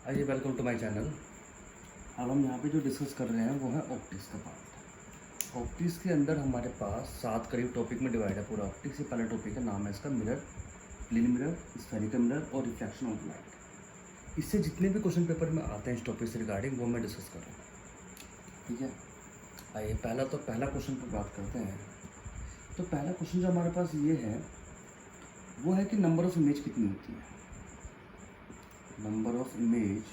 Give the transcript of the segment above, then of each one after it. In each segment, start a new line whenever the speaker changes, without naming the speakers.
आइए, welcome to my channel. अब हम यहाँ पे जो डिस्कस कर रहे हैं वो है ऑप्टिक्स का पार्ट। ऑप्टिक्स के अंदर हमारे पास 7 करीब टॉपिक में डिवाइड है पूरा ऑप्टिक्स। से पहला टॉपिक है, नाम है इसका mirror, plane mirror, spherical mirror और रिफ्लेक्शन ऑफ लाइट। इससे जितने भी क्वेश्चन पेपर में आते हैं इस टॉपिक से रिगार्डिंग वो मैं डिस्कस कर रहा हूँ, ठीक है। आइए पहला क्वेश्चन पर बात करते हैं। तो पहला क्वेश्चन जो हमारे पास ये है वो है कि नंबर ऑफ इमेज कितनी होती है। Number of image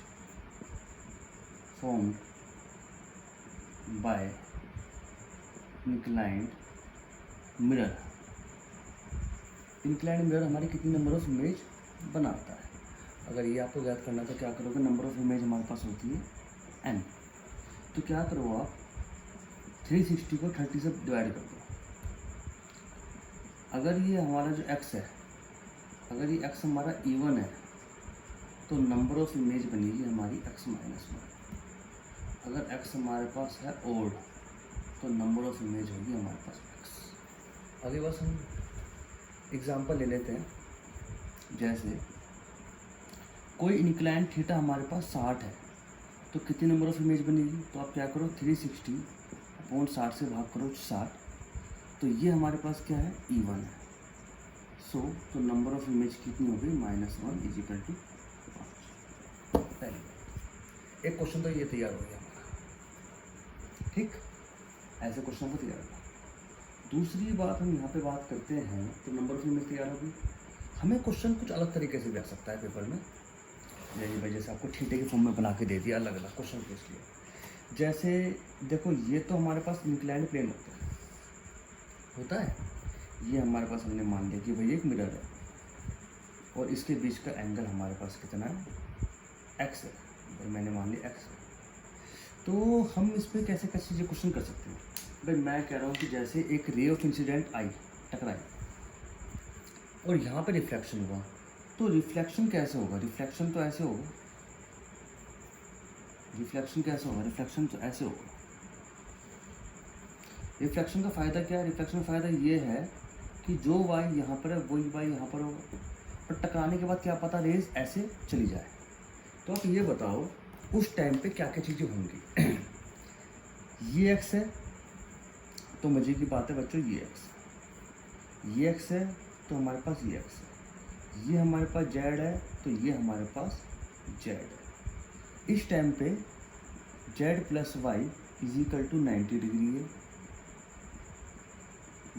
formed by inclined mirror। inclined mirror हमारी कितनी नंबर ऑफ इमेज बनाता है। अगर ये आपको याद करना तो क्या करोगे, नंबर ऑफ इमेज हमारे पास होती है n। तो क्या करो आप 360 को 30 से डिवाइड कर दो। अगर ये हमारा जो x है, अगर ये x हमारा इवन है तो नंबर ऑफ इमेज बनेगी हमारी x माइनस 1। अगर x हमारे पास है ओड तो नंबर ऑफ इमेज होगी हमारे पास x। अगली बस हम एग्जांपल ले लेते हैं। जैसे कोई इंक्लाइन थीटा हमारे पास 60 है तो कितनी नंबर ऑफ इमेज बनेगी। तो आप क्या करो 360 अपॉन 60 से भाग करो 60। तो ये हमारे पास क्या है, E1 है। तो नंबर ऑफ इमेज कितनी हो गई, -1 इजिकल टू 5। पहले एक क्वेश्चन तो ये तैयार हो गया, ठीक। ऐसे क्वेश्चन को तैयार होगा। दूसरी बात हम यहाँ पे बात करते हैं तो नंबर ऑफ इमेज तैयार होगी। हमें क्वेश्चन कुछ अलग तरीके से भी आ सकता है पेपर में। यही वजह से आपको थीटे के फॉर्म में बना के दे दिया अलग अलग क्वेश्चन के इसलिए। जैसे देखो ये तो हमारे पास इंक्लाइंड प्लेन होता है। ये हमारे पास हमने मान लिया कि भाई एक मिरर है और इसके बीच का एंगल हमारे पास कितना है, x है। भाई मैंने मान लिया x है। तो हम इस पर कैसे कैसे चीज़ें क्वेश्चन कर सकते हैं। भाई मैं कह रहा हूँ कि जैसे एक रे ऑफ इंसिडेंट आई, टकराई और यहाँ पे रिफ्लेक्शन हुआ, तो रिफ्लेक्शन कैसे होगा, रिफ्लेक्शन तो ऐसे होगा। रिफ्लेक्शन कैसे होगा, रिफ्लेक्शन तो ऐसे होगा। रिफ्लेक्शन का फ़ायदा क्या है, रिफ्लेक्शन का फ़ायदा ये है कि जो वाई यहाँ पर है वही वाई यहाँ पर होगा और टकराने के बाद क्या पता रेज ऐसे चली जाए। तो आप ये बताओ उस टाइम पे क्या क्या चीज़ें होंगी। ये x है तो मजे की बात है बच्चों, ये x है तो हमारे पास ये x है। ये हमारे पास z है तो ये हमारे पास z है। इस टाइम पे z plus y is equal to 90 degree है।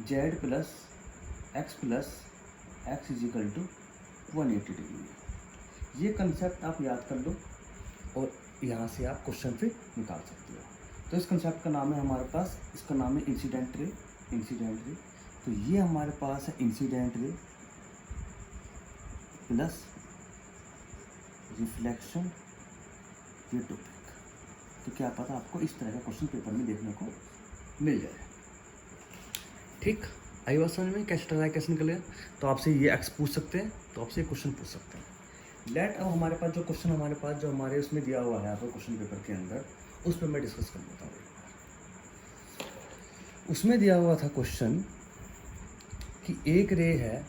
z plus x is equal to 180 degree है। ये कंसेप्ट आप याद कर लो और यहाँ से आप क्वेश्चन फिर निकाल सकते हो। तो इस कंसेप्ट का नाम है हमारे पास, इसका नाम है इंसिडेंट रे। तो ये हमारे पास है इंसिडेंट रे प्लस रिफ्लेक्शन ये टॉपिक। तो क्या पता आपको इस तरह का क्वेश्चन पेपर में देखने को मिल जाए, ठीक। आई बात समझ में कैसे निकलेगा। तो आपसे ये एक्स पूछ सकते हैं, तो आपसे क्वेश्चन पूछ सकते हैं। लेट अब हमारे पास जो क्वेश्चन हमारे उसमें दिया हुआ है आपको क्वेश्चन पेपर के अंदर, उस पर मैं डिस्कस कर लेता हूँ। उसमें दिया हुआ था क्वेश्चन कि एक रे है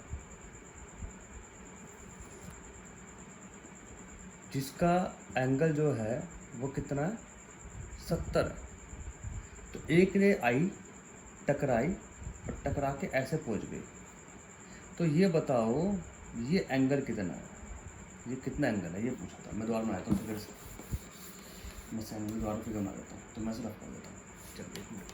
जिसका एंगल जो है वो कितना है, 70 है। तो एक रे आई, टकराई और टकरा के ऐसे पहुंच गई। तो ये बताओ ये एंगल कितना है, ये कितना एंगल है, ये पूछा था। मैं दोबारा बनाता हूँ फिगर से, मैं एंगल दोबारा फिगर बना देता हूँ। तो मैं सिर्फ कर देता हूँ, चलिए 1 मिनट।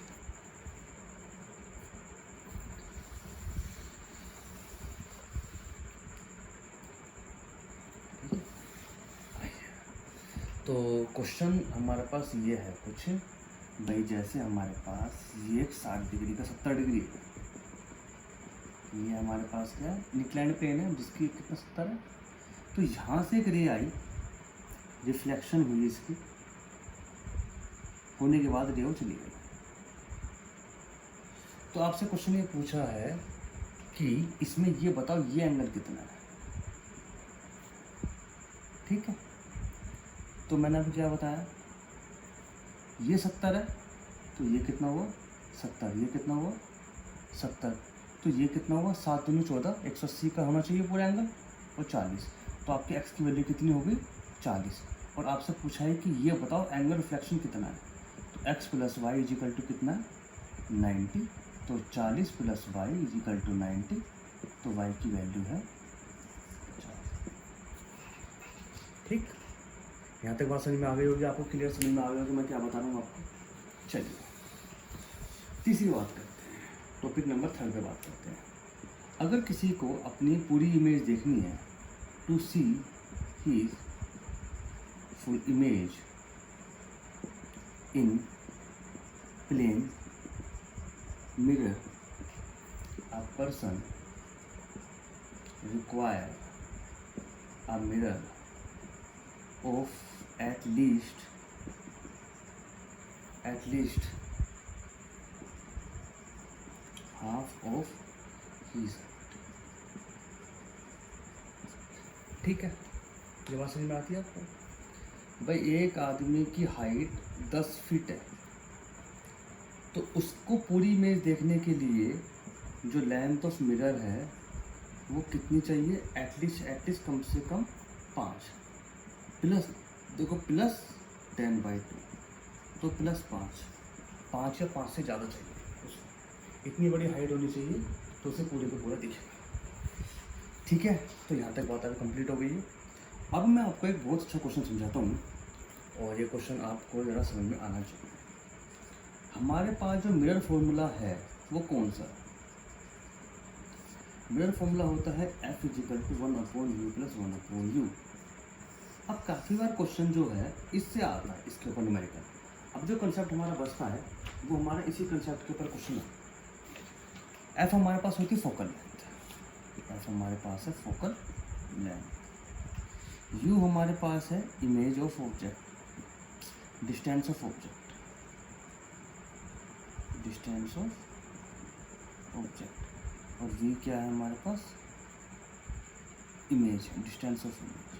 तो क्वेश्चन हमारे पास ये है कुछ भाई, जैसे हमारे पास ये 60 डिग्री का 70 डिग्री है। ये हमारे पास क्या है, इंक्लाइंड प्लेन है जिसकी कितना 70 है। तो यहाँ से एक रे आई, रिफ्लेक्शन हुई इसकी, होने के बाद रे वो चली गई। तो आपसे क्वेश्चन ये पूछा है कि इसमें ये बताओ ये एंगल कितना है, ठीक है। तो मैंने अभी क्या बताया, ये 70 है तो ये कितना हुआ 70, ये कितना हुआ 70, तो ये कितना हुआ 7 दूनी 14, 180 का होना चाहिए पूरा एंगल और 40। तो आपके x की वैल्यू कितनी होगी 40 और आपसे पूछा है कि ये बताओ एंगल रिफ्लेक्शन कितना है, तो x plus y is equal to कितना है 90, तो 40 प्लस वाई इजिकल टू 90, तो y की वैल्यू है 50। ठीक, यहाँ तक बात समझ में आ गई होगी आपको, क्लियर समझ में आ गया होगा मैं क्या बता रहा हूँ आपको। चलिए तीसरी बात करते हैं, टॉपिक नंबर 3 पे बात करते हैं। अगर किसी को अपनी पूरी इमेज देखनी है, to see his full image in plane mirror, a person require a mirror of at least half of his height। ठीक है, ये बात समझ में आती है आपको। भाई एक आदमी की हाइट 10 फीट है, तो उसको पूरी इमेज देखने के लिए जो लेंथ ऑफ मिरर है वो कितनी चाहिए, एटलीस्ट कम से कम 5 प्लस, देखो प्लस 10/2, तो प्लस 5 या 5 से ज़्यादा चाहिए उसको, इतनी बड़ी हाइट होनी चाहिए तो उसे पूरे को पूरा दिखेगा। ठीक है, तो यहाँ तक बात अभी कंप्लीट हो गई है। अब मैं आपको एक बहुत अच्छा क्वेश्चन समझाता हूँ, और ये क्वेश्चन आपको ज़रा समझ में आना चाहिए। हमारे पास जो मिरर फॉर्मूला है वो कौन सा है? मिरर फॉर्मूला होता है F is equal to 1/u plus 1/u। अब काफ़ी बार क्वेश्चन जो है इससे आता है, इसके ऊपर न्यूमेरिकल। अब जो कंसेप्ट हमारा बचता है वो हमारा इसी कंसेप्ट के ऊपर क्वेश्चन है। F हमारे पास होती है फोकल लेंथ, F हमारे पास है फोकल लेंथ, U हमारे पास है image of object, distance of object, और V क्या है हमारे पास, इमेज, डिस्टेंस ऑफ इमेज।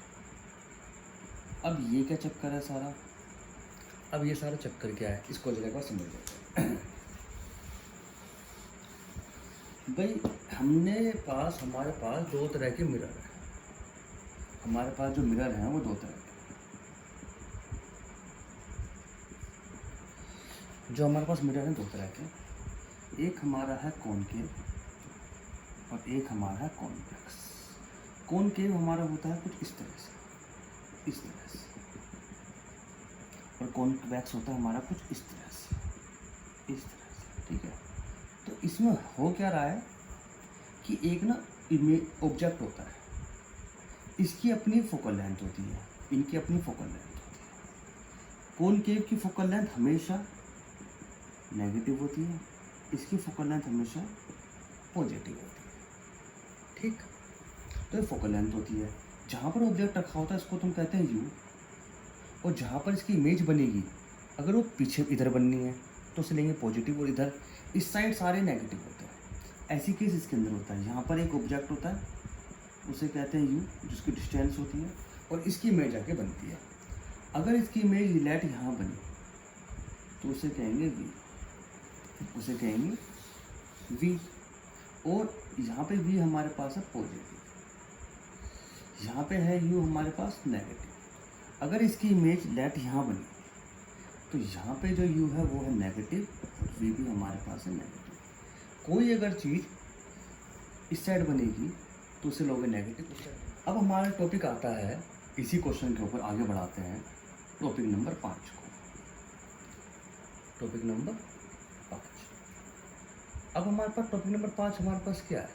अब ये क्या चक्कर है सारा, अब ये सारा चक्कर क्या है इसको जगह का समझ लेते हैं। भाई हमारे पास दो तरह के मिरर हैं, हमारे पास जो मिरर हैं वो दो तरह के, जो हमारे पास मिरर हैं दो तरह के, एक हमारा है कॉनकेव और एक हमारा है कॉन्वेक्स। कॉनकेव हमारा होता है कुछ इस तरह से, और कॉन्वेक्स होता है हमारा कुछ इस तरह से। ठीक है, तो इसमें हो क्या रहा है कि एक ना इमेज ऑब्जेक्ट होता है, इसकी अपनी फोकल लेंथ होती है, इनकी अपनी फोकल लेंथ होती है। कॉनकेव की फोकल लेंथ हमेशा नेगेटिव होती है, इसकी फोकल लेंथ हमेशा पॉजिटिव होती है। ठीक, तो ये फोकल लेंथ होती है। जहाँ पर ऑब्जेक्ट रखा होता है इसको तुम कहते हैं यू, और जहाँ पर इसकी इमेज बनेगी अगर वो पीछे इधर बननी है तो उसे लेंगे पॉजिटिव, और इधर इस साइड सारे नेगेटिव होते हैं। ऐसी केस इसके अंदर होता है, यहाँ पर एक ऑब्जेक्ट होता है उसे कहते हैं यू, जिसकी डिस्टेंस होती है, और इसकी इमेज आके बनती है। अगर इसकी इमेज लेट यहाँ बनी तो उसे कहेंगे वी, और यहाँ पे वी हमारे पास है पॉजिटिव, यहाँ पे है यू हमारे पास नेगेटिव। अगर इसकी इमेज लेट यहाँ बनी तो यहाँ पे जो यू है वो है नेगेटिव, और वी भी हमारे पास है नेगेटिव। कोई अगर चीज़ इस साइड बनेगी तो उसे लोगे नेगेटिव। अब हमारा टॉपिक आता है, इसी क्वेश्चन के ऊपर आगे बढ़ाते हैं टॉपिक नंबर 5 को। टॉपिक नंबर 5, अब हमारे पास टॉपिक नंबर 5 हमारे पास क्या है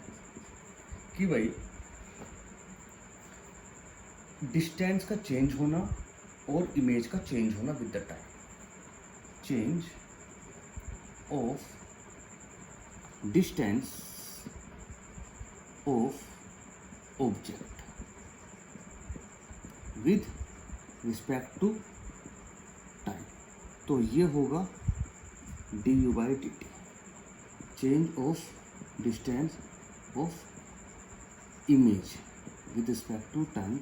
कि भाई डिस्टेंस का चेंज होना और इमेज का चेंज होना with the time, change of distance of object with respect to time. तो ये होगा du/dt, change of distance of image with respect to time,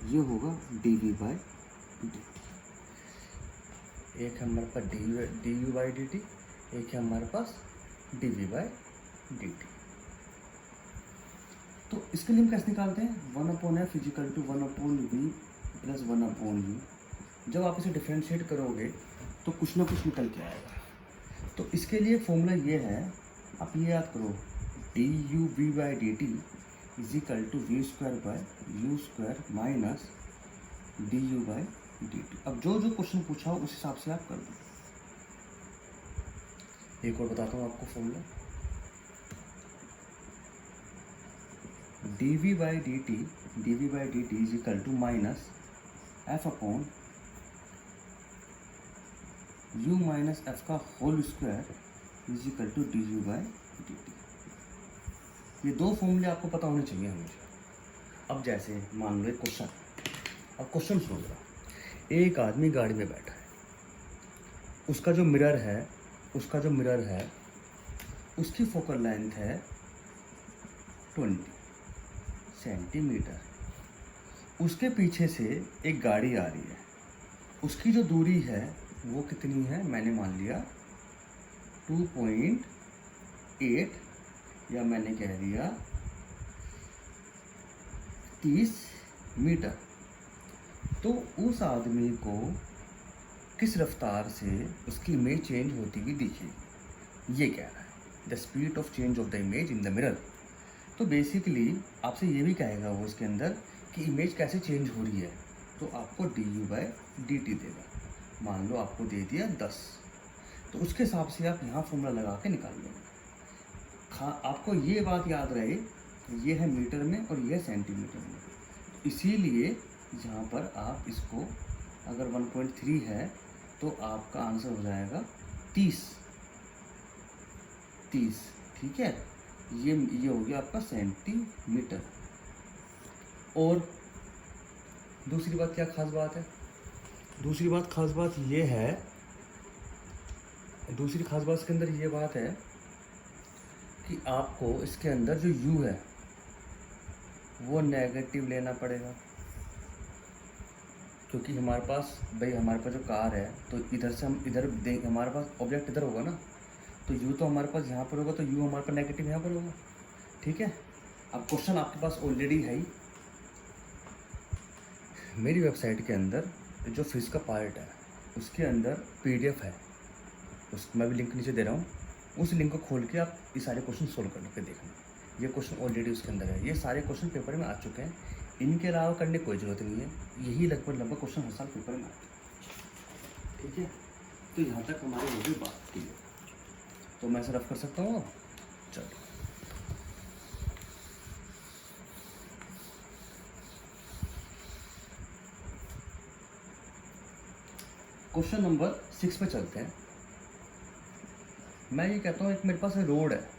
ये होगा dv/dt। एक है हमारे पास du/dt, एक है हमारे पास dv/dt। तो इसके लिए हम कैसे निकालते हैं, 1/f is equal to 1/v plus 1/u। जब आप इसे डिफ्रेंशिएट करोगे तो कुछ ना कुछ निकल के आएगा। तो इसके लिए फॉर्मूला ये है, आप ये याद करो, d u v by D T is equal to v square by u square minus d you by D t. अब जो जो क्वेश्चन पूछा हो उस हिसाब से आप कर दो। एक और बताता हूँ आपको formula, D V by D T is equal to minus F upon U minus F का whole square is equal to D you by D T. ये दो फॉर्मूले आपको पता होने चाहिए हमेशा। अब जैसे मान लो एक क्वेश्चन, अब क्वेश्चन सुन रहा, एक आदमी गाड़ी में बैठा है, उसका जो मिरर है उसकी फोकल लेंथ है 20 सेंटीमीटर। उसके पीछे से एक गाड़ी आ रही है, उसकी जो दूरी है वो कितनी है, मैंने मान लिया 2.8 या मैंने कह दिया 30 मीटर। तो उस आदमी को किस रफ्तार से उसकी इमेज चेंज होती हुई दिखेगी, ये कह रहा है, the speed of change of the image in the mirror. तो बेसिकली आपसे ये भी कहेगा वो इसके अंदर कि इमेज कैसे चेंज हो रही है, तो आपको D you by D T देगा। मान लो आपको दे दिया 10, तो उसके हिसाब से आप यहाँ फॉर्मूला लगा के निकाल लोगे। आपको ये बात याद रहे, ये है मीटर में और ये सेंटीमीटर में, इसीलिए यहाँ पर आप इसको अगर 1.3 है तो आपका आंसर हो जाएगा 30, ठीक है। ये हो गया आपका सेंटीमीटर। और दूसरी बात क्या खास बात है, दूसरी खास बात ये है, दूसरी खास बात इसके अंदर ये बात है कि आपको इसके अंदर जो u है वो नेगेटिव लेना पड़ेगा, क्योंकि हमारे पास जो कार है तो इधर से हम इधर देंगे, हमारे पास ऑब्जेक्ट इधर होगा ना, तो u तो हमारे पास यहाँ पर होगा, तो u हमारे पास नेगेटिव यहाँ पर होगा, ठीक है। अब क्वेश्चन आपके पास ऑलरेडी है ही, मेरी वेबसाइट के अंदर जो फिजिक्स का पार्ट है उसके अंदर PDF है, मैं भी लिंक नीचे दे रहा हूँ, उस लिंक को खोल के आप ये सारे क्वेश्चन सोल्व करके देखना। ये क्वेश्चन ऑलरेडी उसके अंदर है, ये सारे क्वेश्चन पेपर में आ चुके हैं, इनके अलावा करने की कोई ज़रूरत नहीं है, यही लगभग क्वेश्चन हर साल पेपर में आते हैं, ठीक है। तो यहाँ तक हमारी होगी बात की, तो मैं ऐसा रफ कर सकता हूँ। चलो क्वेश्चन नंबर 6 पे चलते हैं। मैं ये कहता हूँ, एक मेरे पास रोड है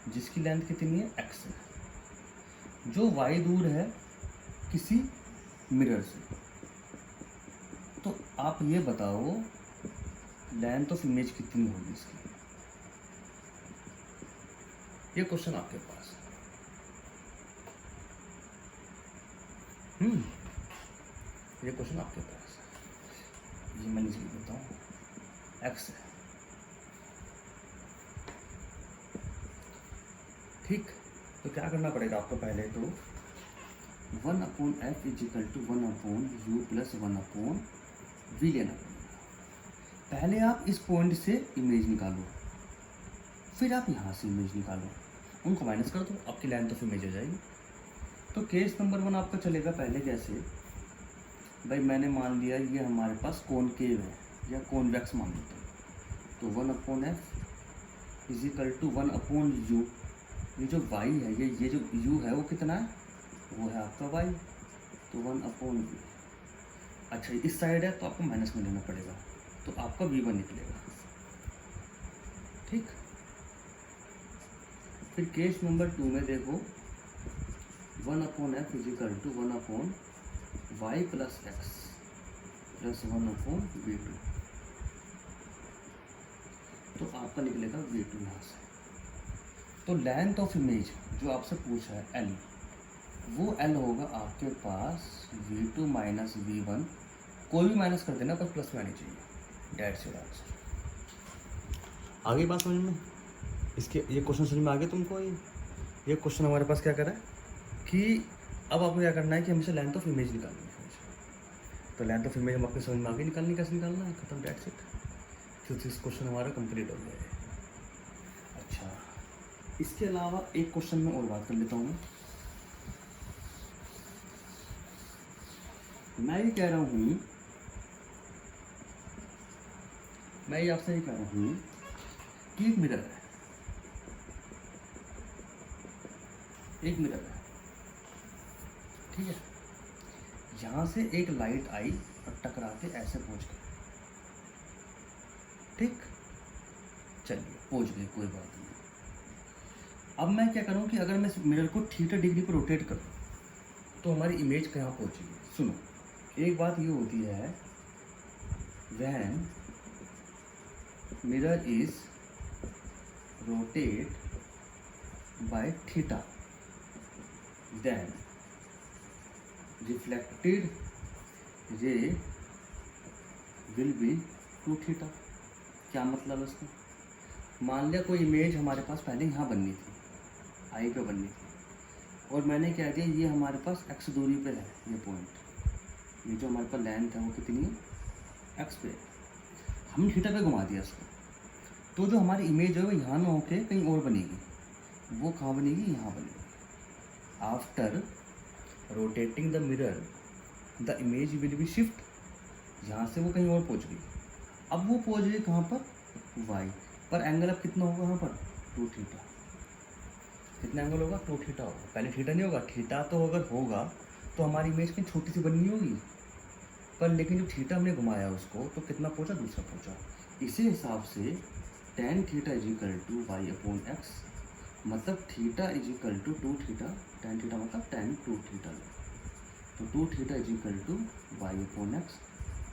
जिसकी लेंथ कितनी है, x है, जो y दूर है किसी मिरर से। तो आप ये बताओ लेंथ ऑफ इमेज कितनी होगी इसकी, ये क्वेश्चन आपके पास ये क्वेश्चन आपके पास, ये मैं नीचे लिखता हूँ, x है, ठीक। तो क्या करना पड़ेगा आपको, पहले तो 1/f is equal to 1/u plus 1/v लेना पड़ेगा। पहले आप इस पॉइंट से इमेज निकालो, फिर आप यहाँ से इमेज निकालो, उनको माइनस कर दो, आपकी लेंथ ऑफ इमेज हो जाएगी। तो केस नंबर 1 आपका चलेगा पहले कैसे, भाई मैंने मान लिया ये हमारे पास कॉनकेव है या कॉन्वेक्स मान लेते हैं, तो 1/f is equal to 1/u। ये जो y है, ये जो u है वो कितना है, वो है आपका y, तो 1/v। अच्छा इस साइड है तो आपको माइनस में लेना पड़ेगा, तो आपका v1 निकलेगा, ठीक। फिर केस नंबर 2 में देखो, 1/f is equal to 1/y plus x plus 1/v2, तो आपका निकलेगा v2 यहाँ से। तो लेंथ ऑफ इमेज जो आपसे पूछा है L, वो L होगा आपके पास v2 माइनस v1, कोई भी माइनस कर देना, बस प्लस में आनी चाहिए, डेट से आंसर। आगे बात समझ में, इसके ये क्वेश्चन समझ में आ गया तुमको। ये क्वेश्चन हमारे पास क्या कर रहा है कि अब आपको क्या करना है कि हमेशा लेंथ ऑफ इमेज निकालनी है। तो लेंथ ऑफ इमेज हम आपके समझ में आगे निकालनी कैसे निकालना है, खत्म, डेट्स इट। फिर इस क्वेश्चन हमारा कंप्लीट हो गया है। अच्छा, इसके अलावा एक क्वेश्चन में और बात कर लेता हूँ। मैं ये कह रहा हूँ, मैं ये आपसे ये कह रहा हूँ कि एक मिरर है, एक मिरर है, ठीक है। यहाँ से एक लाइट आई और टकरा के ऐसे पहुँच गई, ठीक, चलिए पहुँच गई, कोई बात नहीं। अब मैं क्या करूँ कि अगर मैं इस मिरर को थीटा डिग्री पर रोटेट करूँ तो हमारी इमेज कहाँ पहुँचेगी। सुनो, एक बात ये होती है, when mirror is rotate by theta then reflected ray will be two theta. क्या मतलब है इसका? मान लिया कोई इमेज हमारे पास पहले यहाँ बननी थी, आई पे बननी थी, और मैंने क्या दिया, ये हमारे पास x दूरी पे है, ये पॉइंट, ये जो हमारे पास लेंथ है वो कितनी है, x पे, हमने थीटा पे घुमा दिया इसको, तो जो हमारी इमेज है वो यहाँ ना होके कहीं और बनेगी। वो कहाँ बनेगी, यहाँ बनेगी। After rotating the mirror the image will be shift, यहाँ से वो कहीं और पहुँच गई। अब वो पहुँच गई कहाँ पर, y पर। एंगल अब कितना होगा यहाँ पर, 2 थीटा। कितना एंगल होगा, 2 थीटा होगा। पहले थीटा नहीं होगा, थीटा तो अगर होगा तो हमारी इमेज कहीं छोटी सी बननी होगी, पर लेकिन जो थीटा हमने घुमाया उसको तो कितना पहुँचा, दूसरा पहुँचा। इसी हिसाब से tan theta is equal to Y upon X, मतलब theta is equal to 2 theta, tan theta मतलब tan 2 थीटा, तो 2 theta is equal to Y upon X,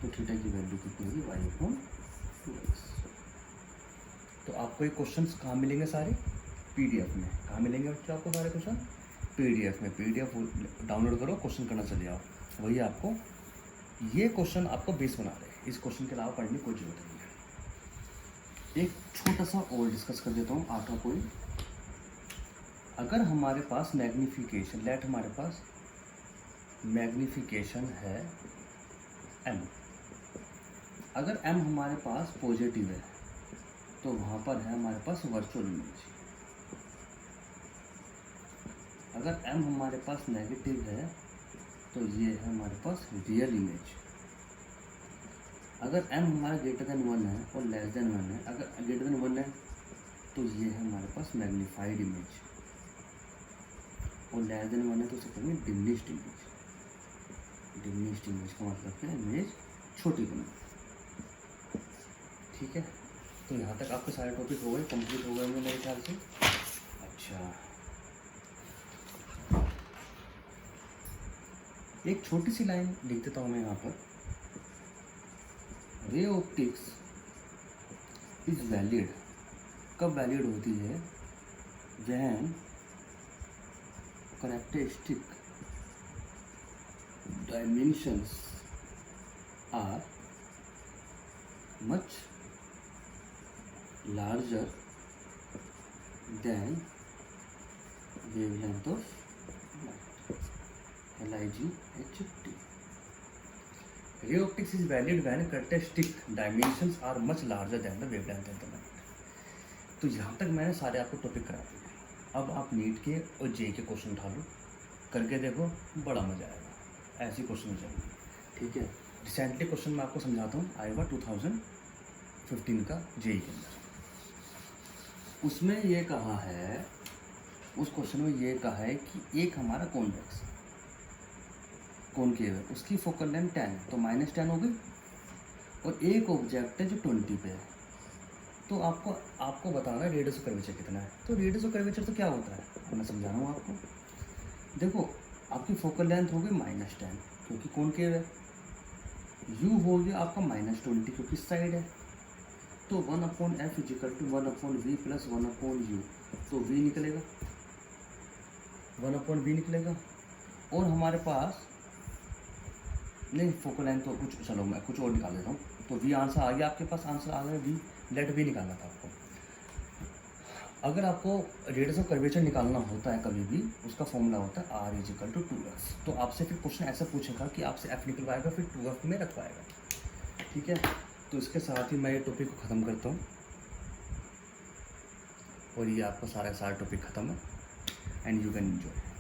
तो थीटा की वैल्यू कितनी होगी, वाई अपॉन 2x। तो आपको ये क्वेश्चंस कहाँ मिलेंगे सारे, PDF में। कहाँ मिलेंगे बच्चों आपको सारे क्वेश्चन, PDF में। PDF डाउनलोड करो, क्वेश्चन करना चले जाओ, वही आपको ये क्वेश्चन आपको बेस बना रहे हैं। इस क्वेश्चन के अलावा पढ़ने की कोई जरूरत नहीं है। एक छोटा सा और डिस्कस कर देता हूँ, 8वां पॉइंट। अगर हमारे पास मैग्नीफिकेशन, लेट हमारे पास मैग्नीफिकेशन है m, अगर m हमारे पास पॉजिटिव है तो वहाँ पर है हमारे पास वर्चुअल इमेज। अगर m हमारे पास नेगेटिव है तो ये है हमारे पास रियल इमेज। अगर m हमारा ग्रेटर देन 1 है और लेस देन 1 है, अगर ग्रेटर देन 1 है तो ये है हमारे पास मैग्नीफाइड इमेज, और लेस देन 1 है तो उसे कहेंगे डिमिनिश्ड इमेज। डिमिनिश्ड इमेज का मतलब क्या है, इमेज छोटी बनी, ठीक है। तो यहाँ तक आपके सारे टॉपिक हो गए, कंप्लीट हो गए होंगे मेरे ख्याल से। अच्छा, एक छोटी सी लाइन लिख देता हूँ मैं यहाँ पर, रे ऑप्टिक्स इज वैलिड, कब वैलिड होती है, when characteristic dimensions are much larger than wavelength of light, LIGHT. Ray optics is valid when characteristic dimensions are much larger than the wavelength of the light. तो यहाँ तक मैंने सारे आपको topic करा दिए। अब आप नीट के और जे के क्वेश्चन उठा लो, करके देखो, बड़ा मजा आएगा। ऐसे क्वेश्चन हो जाएंगे, ठीक है। रिसेंटली क्वेश्चन मैं आपको समझाता हूँ, आएगा 2015 का जे के अंदर। उसमें ये कहा है, उस क्वेश्चन में ये कहा है कि एक हमारा कॉन्वेक्स कॉनकेव है, उसकी फोकल लेंथ 10 है तो -10 हो गई, और एक ऑब्जेक्ट है जो 20 पे है, तो आपको बताना है रेडियस ऑफ कर्वेचर कितना है। तो रेडियस ऑफ कर्वेचर तो क्या होता है, मैं समझा रहा हूँ आपको। देखो, आपकी फोकल लेंथ हो गई -10 क्योंकि कॉनकेव है, u हो गया आपका -20 क्योंकि साइड है, तो 1/f = 1/v + 1/u, तो v निकलेगा, 1/v निकलेगा। और हमारे पास नहीं, फोकल लेंथ तो कुछ, चलो मैं कुछ और निकाल देता हूँ। तो v आंसर आ गया आपके पास, आंसर आ गया v, लेट v निकालना था आपको। अगर आपको रेडियस ऑफ कर्वेचर निकालना होता है कभी भी, उसका फॉर्मूला होता है R is equal to 2F। तो आपसे फिर क्वेश्चन ऐसा पूछेगा कि आपसे F निकलवाएगा फिर 2F में रखवाएगा। ठीक है, तो इसके साथ ही मैं ये टॉपिक को ख़त्म करता हूँ और ये आपका सारा टॉपिक ख़त्म है एंड यू कैन एंजॉय।